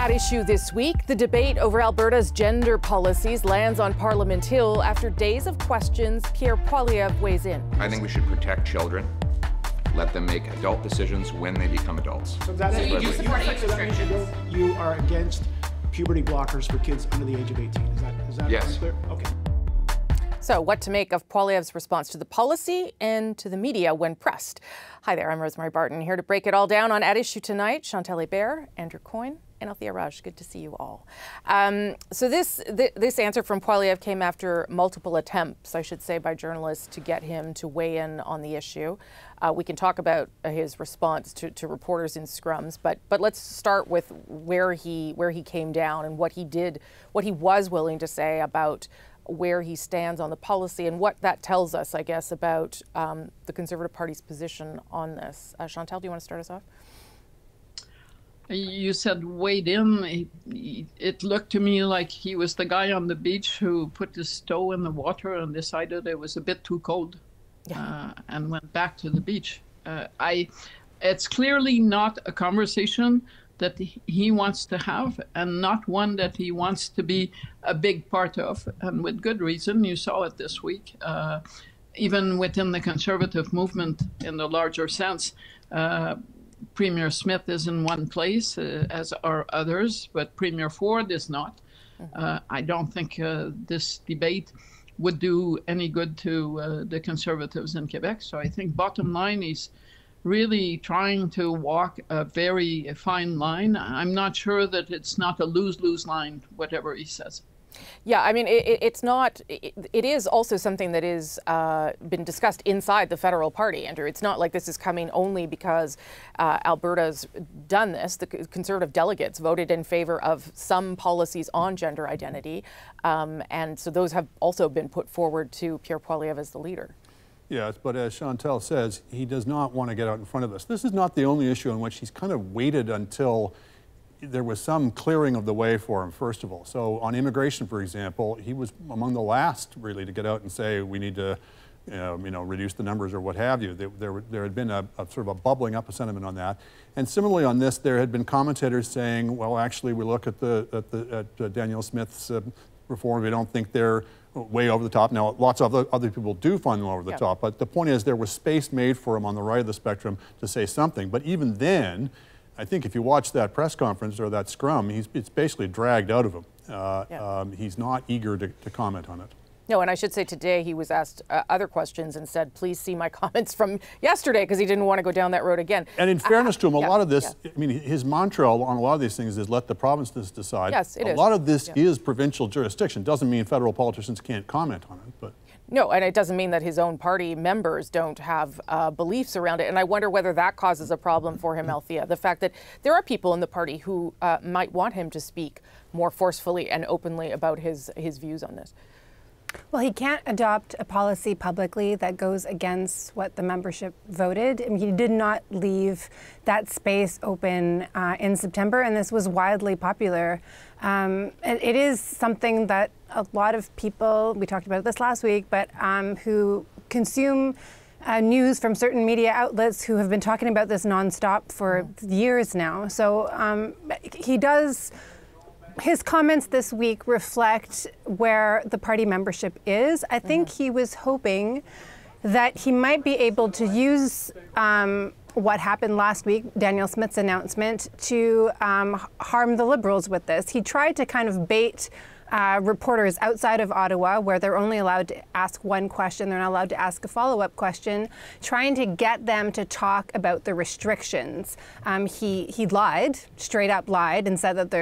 At issue this week, the debate over Alberta's gender policies lands on Parliament Hill after days of questions. Pierre Poilievre weighs in. I think we should protect children, let them make adult decisions when they become adults. So you do support age restrictions? You are against puberty blockers for kids under the age of 18. Is that yes. Clear? Okay. So what to make of Poilievre's response to the policy and to the media when pressed? Hi there, I'm Rosemary Barton, here to break it all down on At Issue tonight. Chantal Hebert, Andrew Coyne and Althia Raj, good to see you all. So this answer from Poilievre came after multiple attempts, I should say, by journalists to get him to weigh in on the issue. We can talk about his response to reporters in scrums, but let's start with where he came down and what he did, what he was willing to say about where he stands on the policy and what that tells us, I guess, about the Conservative Party's position on this. Chantal, do you want to start us off? You said weighed in. It looked to me like he was the guy on the beach who put his toe in the water and decided it was a bit too cold, and went back to the beach. It's clearly not a conversation that he wants to have, and not one that he wants to be a big part of, and with good reason. You saw it this week. Even within the Conservative movement in the larger sense, Premier Smith is in one place, as are others, but Premier Ford is not. I don't think this debate would do any good to the Conservatives in Quebec. So I think bottom line, he's really trying to walk a very fine line. I'm not sure that it's not a lose-lose line, whatever he says. Yeah, I mean, it's not, it is also something that is been discussed inside the federal party, Andrew. It's not like this is coming only because Alberta's done this. The Conservative delegates voted in favor of some policies on gender identity. And so those have also been put forward to Pierre Poilievre as the leader. Yes, but as Chantal says, he does not want to get out in front of this. This is not the only issue in which he's kind of waited until there was some clearing of the way for him, first of all. So on immigration, for example, he was among the last really to get out and say we need to reduce the numbers or what have you. There had been a sort of a bubbling up of sentiment on that. And similarly on this, there had been commentators saying, well, actually, we look at Danielle Smith's reform, we don't think they're way over the top. Now, lots of other people do find them over the top, but the point is there was space made for him on the right of the spectrum to say something. But even then, I think if you watch that press conference or that scrum, it's basically dragged out of him. He's not eager to comment on it. No, and I should say today he was asked other questions and said, please see my comments from yesterday, because he didn't want to go down that road again. And in fairness to him, a lot of this, I mean, his mantra on a lot of these things is let the provinces decide. Yes, it is. A lot of this is provincial jurisdiction. Doesn't mean federal politicians can't comment on it, but. No, and it doesn't mean that his own party members don't have beliefs around it. And I wonder whether that causes a problem for him, Althia. The fact that there are people in the party who might want him to speak more forcefully and openly about his views on this. Well, he can't adopt a policy publicly that goes against what the membership voted. I mean, he did not leave that space open in September, and this was wildly popular. It is something that a lot of people, we talked about this last week, but who consume news from certain media outlets who have been talking about this nonstop for years now. So he does. His comments this week reflect where the party membership is. I think he was hoping that he might be able to use what happened last week, Danielle Smith's announcement, to harm the Liberals with this. He tried to kind of bait reporters outside of Ottawa, where they're only allowed to ask one question, they're not allowed to ask a follow-up question, trying to get them to talk about the restrictions. He lied, straight up lied, and said that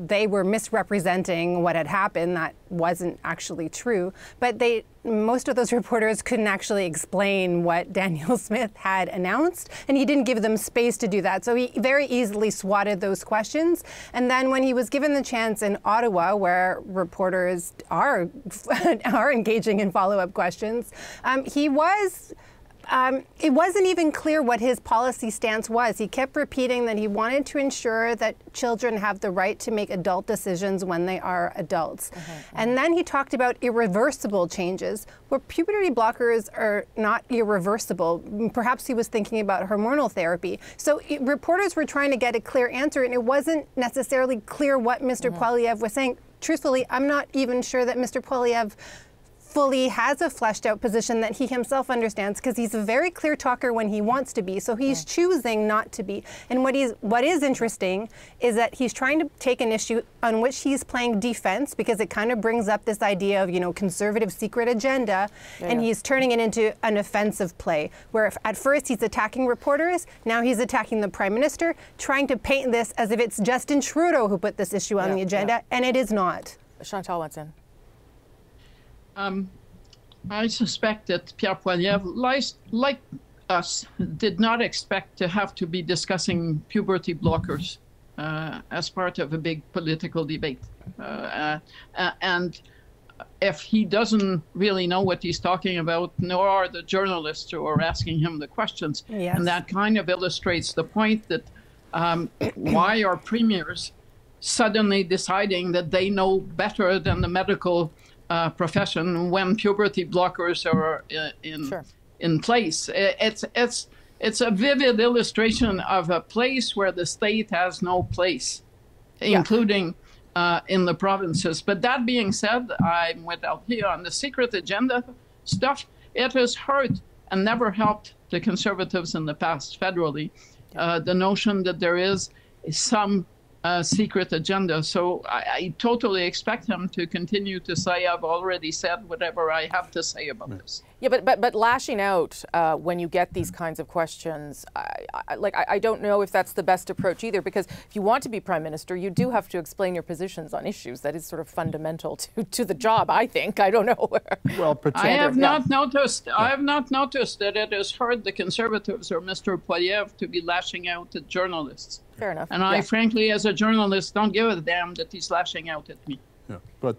they were misrepresenting what had happened. That wasn't actually true. But most of those reporters couldn't actually explain what Danielle Smith had announced, and he didn't give them space to do that. So he very easily swatted those questions. And then when he was given the chance in Ottawa, where reporters are engaging in follow-up questions, he was it wasn't even clear what his policy stance was. He kept repeating that he wanted to ensure that children have the right to make adult decisions when they are adults. And then he talked about irreversible changes, where puberty blockers are not irreversible. Perhaps he was thinking about hormonal therapy. So reporters were trying to get a clear answer, and it wasn't necessarily clear what Mr. Poilievre was saying. Truthfully, I'm not even sure that Mr. Poilievre fully has a fleshed out position that he himself understands, because he's a very clear talker when he wants to be, so he's choosing not to be. And what is interesting is that he's trying to take an issue on which he's playing defense, because it kind of brings up this idea of, you know, conservative secret agenda, and he's turning it into an offensive play, where if at first he's attacking reporters, now he's attacking the Prime Minister, trying to paint this as if it's Justin Trudeau who put this issue on the agenda, and it is not. Chantal wants in. I suspect that Pierre Poilievre, like us, did not expect to have to be discussing puberty blockers as part of a big political debate. And if he doesn't really know what he's talking about, nor are the journalists who are asking him the questions. And that kind of illustrates the point that why are premiers suddenly deciding that they know better than the medical profession when puberty blockers are in place. It's a vivid illustration of a place where the state has no place, including in the provinces. But that being said, I'm with Althia on the secret agenda stuff. It has hurt and never helped the Conservatives in the past federally. The notion that there is some secret agenda. So I totally expect him to continue to say, I've already said whatever I have to say about this. Yeah, but lashing out when you get these kinds of questions, I don't know if that's the best approach either, because if you want to be Prime Minister, you do have to explain your positions on issues. That is sort of fundamental to the job, I think. I don't know. Well, I have not noticed that it has hurt the Conservatives or Mr. Poilievre to be lashing out at journalists. Fair enough. And I, frankly, as a journalist, don't give a damn that he's lashing out at me. Yeah, but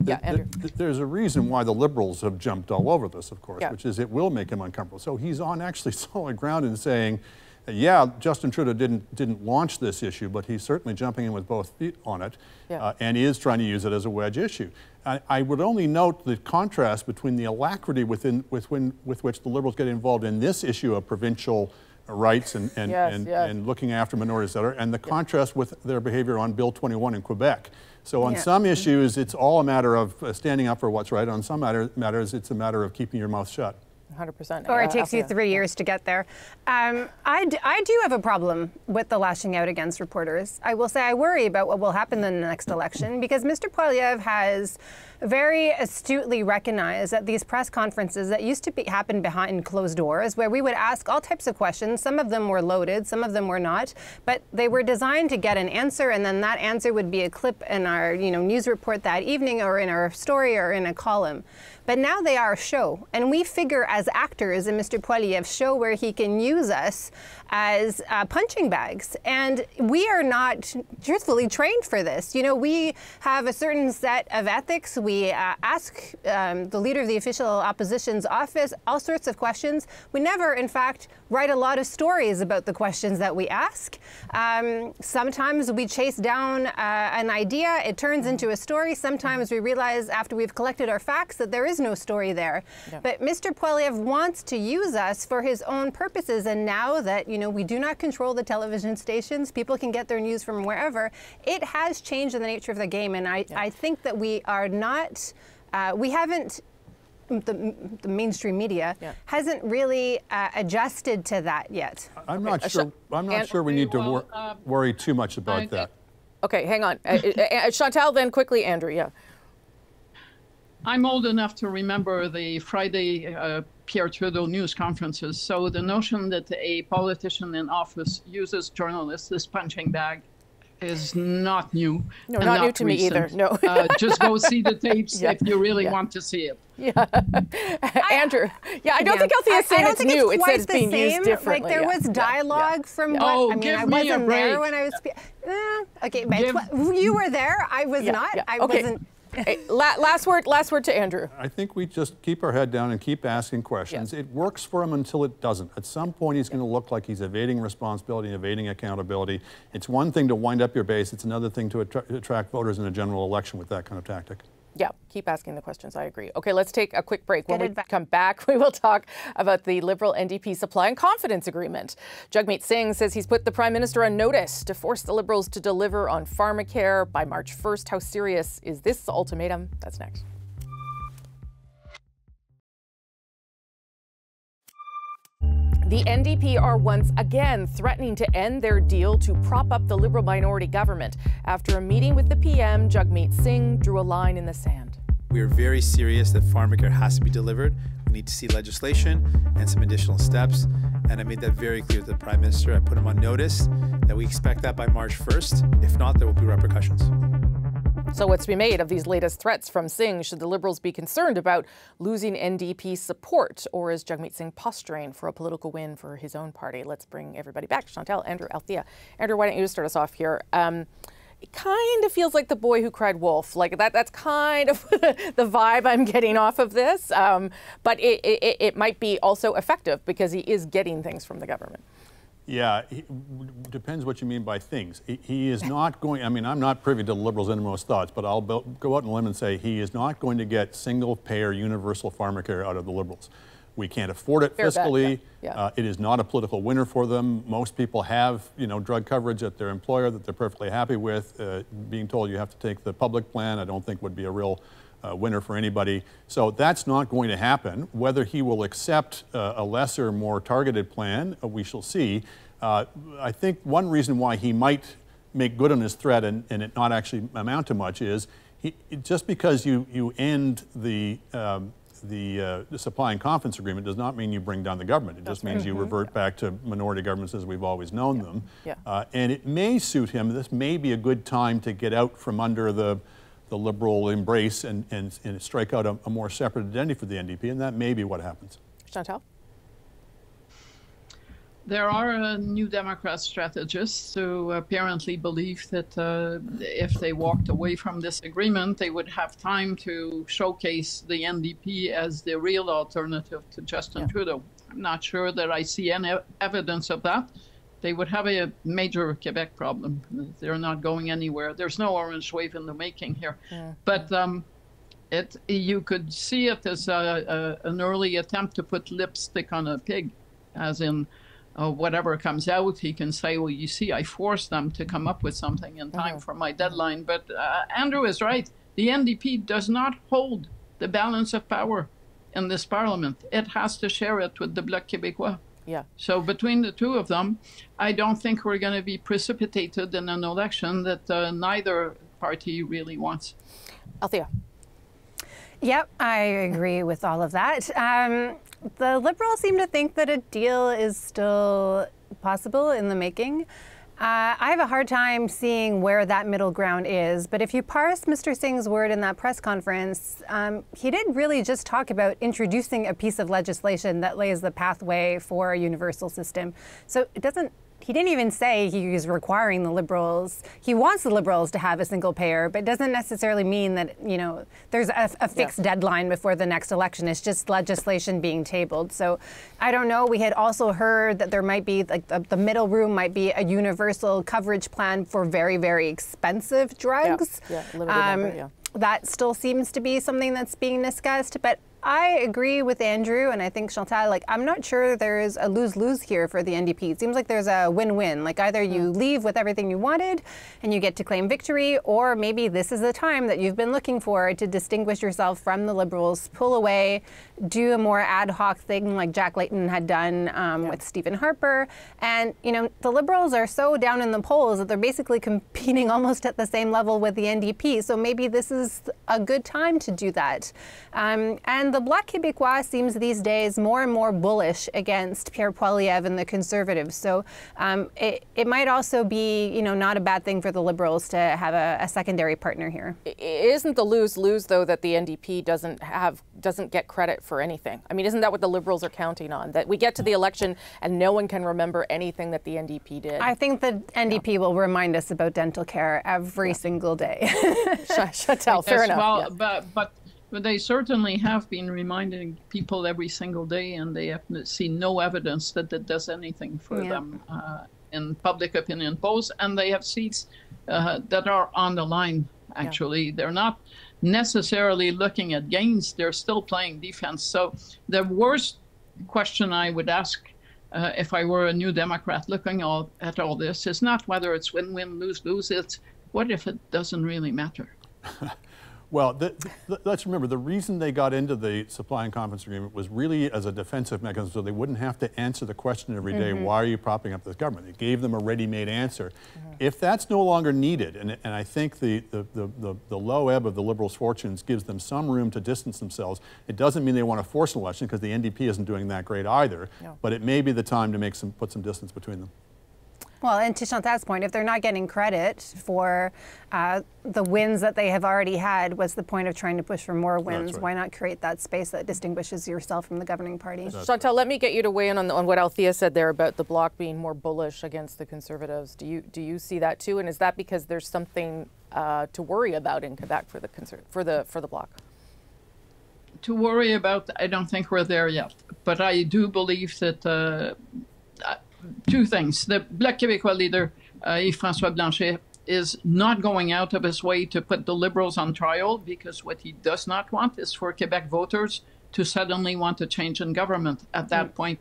there's a reason why the Liberals have jumped all over this, of course, which is it will make him uncomfortable. So he's on actually solid ground in saying, yeah, Justin Trudeau didn't launch this issue, but he's certainly jumping in with both feet on it, and is trying to use it as a wedge issue. I would only note the contrast between the alacrity with which the Liberals get involved in this issue of provincial rights and looking after minorities, and the contrast with their behavior on Bill 21 in Quebec. So on some issues, it's all a matter of standing up for what's right. On some matters, it's a matter of keeping your mouth shut. 100%. Or it takes you 3 years to get there. I do have a problem with the lashing out against reporters. I will say I worry about what will happen in the next election, because Mr. Poilievre has very astutely recognized that these press conferences that used to happen behind closed doors, where we would ask all types of questions, some of them were loaded, some of them were not, but they were designed to get an answer, and then that answer would be a clip in our news report that evening, or in our story, or in a column. But now they are a show, and we figure as actors in Mr. Poilievre's show where he can use us as punching bags. And we are not truthfully trained for this. We have a certain set of ethics. We ask the leader of the official opposition's office all sorts of questions. We never, in fact, write a lot of stories about the questions that we ask. Sometimes we chase down an idea, it turns into a story. Sometimes we realize after we've collected our facts that there is no story there. But Mr. Poilievre wants to use us for his own purposes, and now that we do not control the television stations, people can get their news from wherever, it has changed in the nature of the game, and I think that we are not, we haven't, the mainstream media hasn't really adjusted to that yet. I'm not sure we need to worry too much about that. Okay, hang on. Chantal, then quickly, Andrew, I'm old enough to remember the Friday Pierre Trudeau news conferences. So the notion that a politician in office uses journalists as punching bag is not new. No, not new to me either. No. Just go see the tapes if you really want to see it. Andrew. I don't think Althea is saying it's new. It says it's being used differently. Like there was dialogue from what I wasn't there when I was. Okay, you were there. I was not. I wasn't. Hey, last word to Andrew. I think we just keep our head down and keep asking questions. Yeah. It works for him until it doesn't. At some point, he's going to look like he's evading responsibility, evading accountability. It's one thing to wind up your base. It's another thing to attract voters in a general election with that kind of tactic. Yeah, keep asking the questions. I agree. Okay, let's take a quick break. When we come back, we will talk about the Liberal-NDP supply and confidence agreement. Jagmeet Singh says he's put the Prime Minister on notice to force the Liberals to deliver on pharmacare by March 1st. How serious is this ultimatum? That's next. The NDP are once again threatening to end their deal to prop up the Liberal minority government. After a meeting with the PM, Jagmeet Singh drew a line in the sand. We are very serious that pharmacare has to be delivered. We need to see legislation and some additional steps. And I made that very clear to the Prime Minister. I put him on notice that we expect that by March 1st. If not, there will be repercussions. So what's to be made of these latest threats from Singh? Should the Liberals be concerned about losing NDP support? Or is Jagmeet Singh posturing for a political win for his own party? Let's bring everybody back. Chantal, Andrew, Althia. Andrew, why don't you start us off here? It kind of feels like the boy who cried wolf. Like that's kind of the vibe I'm getting off of this. But it might be also effective because he is getting things from the government. Yeah, depends what you mean by things. He is not going, I mean, I'm not privy to the Liberals' innermost thoughts, but I'll go out on a limb and say he is not going to get single-payer universal pharmacare out of the Liberals. We can't afford it fiscally. Yeah. It is not a political winner for them. Most people have, drug coverage at their employer that they're perfectly happy with. Being told you have to take the public plan, I don't think would be a real winner for anybody. So that's not going to happen. Whether he will accept a lesser, more targeted plan, we shall see. I think one reason why he might make good on his threat and it not actually amount to much is just because you end the supply and confidence agreement does not mean you bring down the government. It just means you revert back to minority governments as we've always known them. Yeah. And it may suit him. This may be a good time to get out from under the Liberal embrace and strike out a more separate identity for the NDP, and that may be what happens. Chantal? There are New Democrat strategists who apparently believe that if they walked away from this agreement, they would have time to showcase the NDP as the real alternative to Justin Trudeau. I'm not sure that I see any evidence of that. They would have a major Quebec problem. They're not going anywhere. There's no orange wave in the making here. Yeah. But you could see it as an early attempt to put lipstick on a pig, as in whatever comes out, he can say, well, you see, I forced them to come up with something in time for my deadline. But Andrew is right. The NDP does not hold the balance of power in this parliament. It has to share it with the Bloc Québécois. Yeah. So between the two of them, I don't think we're going to be precipitated in an election that neither party really wants. Althia. Yep, I agree with all of that. The Liberals seem to think that a deal is still possible in the making. I have a hard time seeing where that middle ground is, but if you parse Mr. Singh's word in that press conference, he did really just talk about introducing a piece of legislation that lays the pathway for a universal system. So he didn't even say he's requiring the Liberals. He wants the Liberals to have a single payer, but doesn't necessarily mean that, there's a fixed deadline before the next election. It's just legislation being tabled. So I don't know. We had also heard that there might be, like, the middle room might be a universal coverage plan for very, very expensive drugs. That still seems to be something that's being discussed. But I agree with Andrew, and I think Chantal, I'm not sure there is a lose-lose here for the NDP. It seems like there's a win-win. Like, either you leave with everything you wanted and you get to claim victory, or maybe this is the time that you've been looking for to distinguish yourself from the Liberals, pull away, do a more ad hoc thing like Jack Layton had done with Stephen Harper. And, the Liberals are so down in the polls that they're basically competing almost at the same level with the NDP. So maybe this is a good time to do that. And And the Bloc Québécois seems these days more and more bullish against Pierre Poilievre and the Conservatives. So it might also be, you know, not a bad thing for the Liberals to have a secondary partner here. Isn't the lose-lose, though, that the NDP doesn't get credit for anything? I mean, isn't that what the Liberals are counting on? That we get to the election and no one can remember anything that the NDP did? I think the NDP will remind us about dental care every single day. Chantal, fair enough. Well, but they certainly have been reminding people every single day, and they have seen no evidence that it does anything for them in public opinion polls, and they have seats that are on the line, actually. They're not necessarily looking at gains, they're still playing defense. So the worst question I would ask if I were a New Democrat looking at all this is not whether it's win-win, lose-lose, it's what if it doesn't really matter? Well, let's remember, the reason they got into the supply and confidence agreement was really as a defensive mechanism, so they wouldn't have to answer the question every day, why are you propping up this government? It gave them a ready-made answer. If that's no longer needed, and I think the low ebb of the Liberals' fortunes gives them some room to distance themselves, it doesn't mean they want to force an election, because the NDP isn't doing that great either, but it may be the time to put some distance between them. Well, and to Chantal's point, if they're not getting credit for the wins that they have already had, what's the point of trying to push for more wins? Why not create that space that distinguishes yourself from the governing party? Chantal, let me get you to weigh in on what Althia said there about the Bloc being more bullish against the Conservatives. Do you see that too? And is that because there's something to worry about in Quebec for the Bloc? To worry about, I don't think we're there yet. But I do believe that two things. The Bloc Québécois leader, Yves-François Blanchet, is not going out of his way to put the Liberals on trial, because what he does not want is for Quebec voters to suddenly want a change in government. At that point,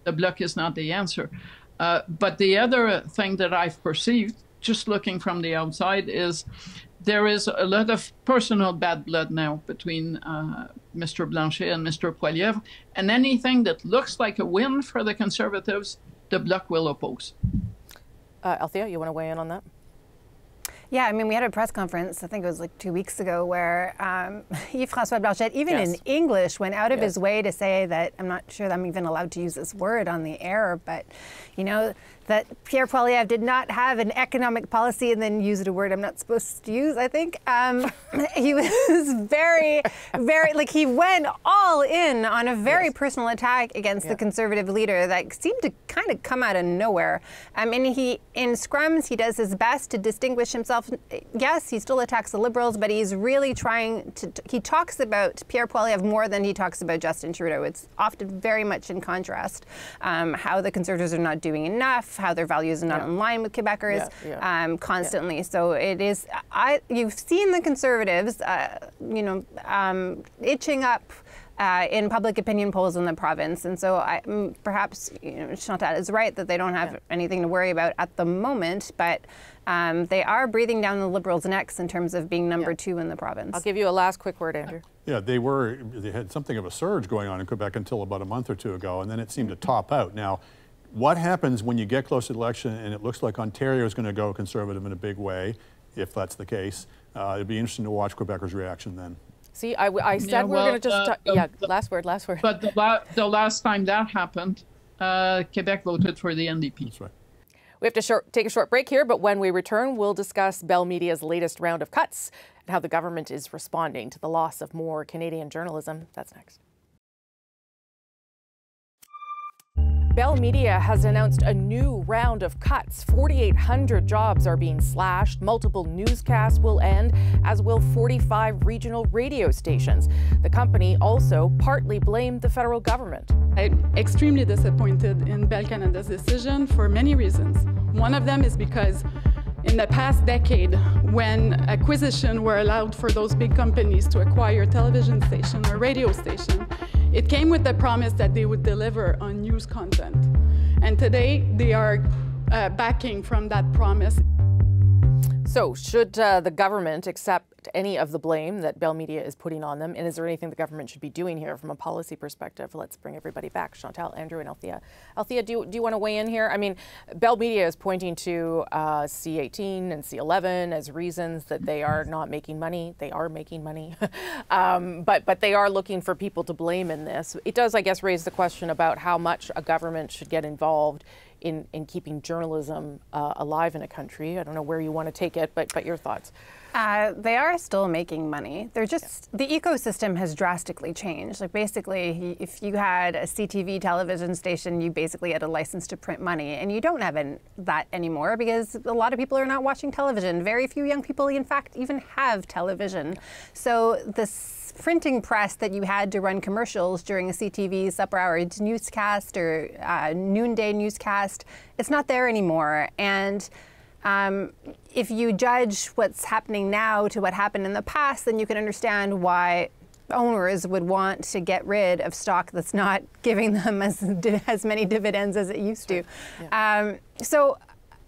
the Bloc is not the answer. But the other thing that I've perceived, just looking from the outside, is there is a lot of personal bad blood now between Mr. Blanchet and Mr. Poilievre, and anything that looks like a win for the Conservatives, the Bloc will oppose. Althia, you want to weigh in on that? Yeah, I mean, we had a press conference, I think it was like 2 weeks ago, where Yves-François Blanchet, even in English, went out of his way to say that, I'm not sure that I'm even allowed to use this word on the air, but, you know, that Pierre Poilievre did not have an economic policy, and then used a word I'm not supposed to use, I think. He was very, like, he went all in on a very personal attack against the Conservative leader that seemed to kind of come out of nowhere. And in scrums, he does his best to distinguish himself. Yes, he still attacks the Liberals, but he's really trying to, he talks about Pierre Poilievre more than he talks about Justin Trudeau. It's often very much in contrast, how the Conservatives are not doing enough, how their values are not in line with Quebecers constantly. So it is, you've seen the Conservatives, itching up in public opinion polls in the province. And so perhaps Chantal is right that they don't have anything to worry about at the moment, but they are breathing down the Liberals' necks in terms of being number 2 in the province. I'll give you a last quick word, Andrew. Yeah, they had something of a surge going on in Quebec until about a month or two ago, and then it seemed to top out. Now, what happens when you get close to the election and it looks like Ontario is going to go Conservative in a big way, if that's the case? It'd be interesting to watch Quebecers' reaction then. See, I said we were going to just talk. Last word. But the last time that happened, Quebec voted for the NDP. That's right. We have to take a short break here, but when we return, we'll discuss Bell Media's latest round of cuts and how the government is responding to the loss of more Canadian journalism. That's next. Bell Media has announced a new round of cuts. 4,800 jobs are being slashed. Multiple newscasts will end, as will 45 regional radio stations. The company also partly blamed the federal government. I'm extremely disappointed in Bell Canada's decision for many reasons. One of them is because in the past decade, when acquisitions were allowed for those big companies to acquire television station or radio station, it came with the promise that they would deliver on news content. And today, they are backing from that promise. So should the government accept any of the blame that Bell Media is putting on them? And is there anything the government should be doing here from a policy perspective? Let's bring everybody back. Chantal, Andrew, and Althia. Althia, do you want to weigh in here? I mean, Bell Media is pointing to C18 and C11 as reasons that they are not making money. They are making money. But they are looking for people to blame in this. It does, I guess, raise the question about how much a government should get involved in keeping journalism alive in a country. I don't know where you want to take it, but your thoughts. They are still making money. They're just, the ecosystem has drastically changed. Like basically, if you had a CTV television station, you basically had a license to print money, and you don't have that anymore because a lot of people are not watching television. Very few young people, in fact, even have television. So this printing press that you had to run commercials during a CTV supper hour newscast or noonday newscast, it's not there anymore. And if you judge what's happening now to what happened in the past, then you can understand why owners would want to get rid of stock that's not giving them as many dividends as it used to. Yeah. So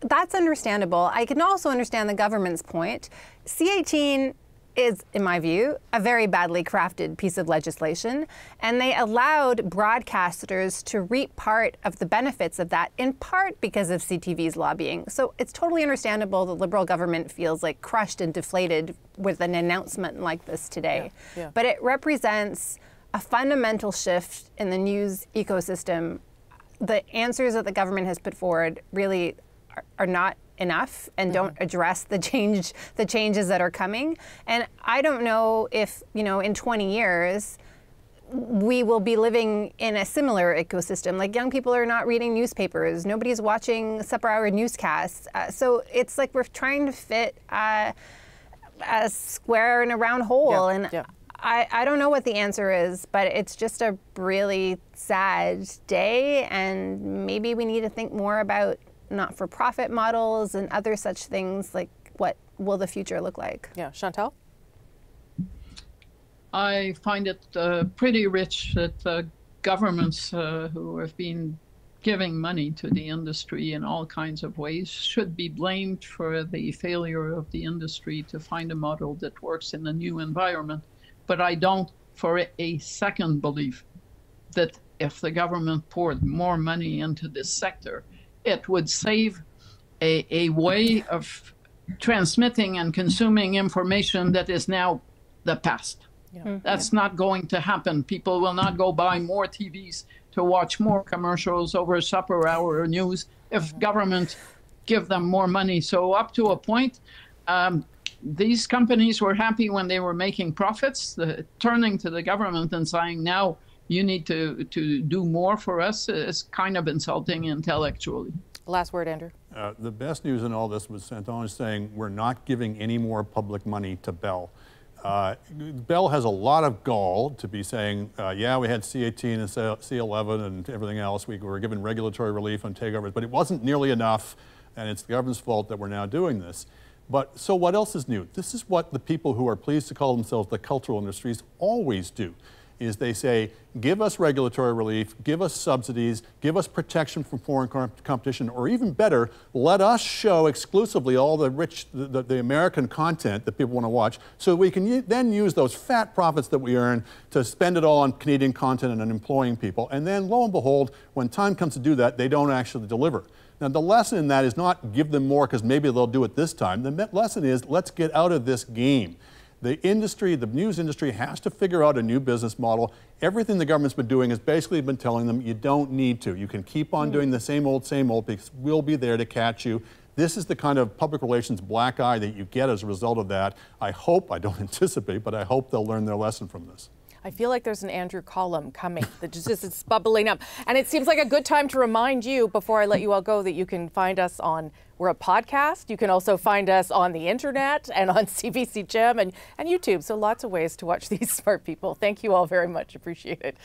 that's understandable. I can also understand the government's point. C18 is, in my view, a very badly crafted piece of legislation, and they allowed broadcasters to reap part of the benefits of that, in part because of CTV's lobbying. So it's totally understandable the Liberal government feels like crushed and deflated with an announcement like this today. Yeah. But it represents a fundamental shift in the news ecosystem. The answers that the government has put forward really are not enough and don't address the changes that are coming. And I don't know if, in 20 years, we will be living in a similar ecosystem. Like young people are not reading newspapers. Nobody's watching supper hour newscasts. So it's like we're trying to fit a square in a round hole. I don't know what the answer is, but it's just a really sad day. And maybe we need to think more about not-for-profit models and other such things, like what will the future look like? Yeah, Chantal? I find it pretty rich that governments who have been giving money to the industry in all kinds of ways should be blamed for the failure of the industry to find a model that works in a new environment. But I don't for a second believe that if the government poured more money into this sector, it would save a way of transmitting and consuming information that is now the past. Yeah. That's not going to happen. People will not go buy more TVs to watch more commercials over supper hour news if government give them more money. So up to a point, these companies were happy when they were making profits. Turning to the government and saying, now you need to do more for us is kind of insulting intellectually. Last word, Andrew. The best news in all this was Santon saying we're not giving any more public money to Bell. Bell has a lot of gall to be saying, yeah, we had C18 and C11 and everything else. We were given regulatory relief on takeovers, but it wasn't nearly enough, and it's the government's fault that we're now doing this. But so what else is new? This is what the people who are pleased to call themselves the cultural industries always do, is they say, give us regulatory relief, give us subsidies, give us protection from foreign competition, or even better, let us show exclusively all the rich, the American content that people want to watch, so we can then use those fat profits that we earn to spend it all on Canadian content and on employing people. And then, lo and behold, when time comes to do that, they don't actually deliver. Now, the lesson in that is not give them more because maybe they'll do it this time. The lesson is let's get out of this game. The industry, the news industry, has to figure out a new business model. Everything the government's been doing has basically been telling them you don't need to. You can keep on doing the same old, because we'll be there to catch you. This is the kind of public relations black eye that you get as a result of that. I don't anticipate, but I hope they'll learn their lesson from this. I feel like there's an Andrew column coming that just is bubbling up. And it seems like a good time to remind you, before I let you all go, that you can find us on, we're a podcast. You can also find us on the internet and on CBC Gem and YouTube. So lots of ways to watch these smart people. Thank you all very much. Appreciate it.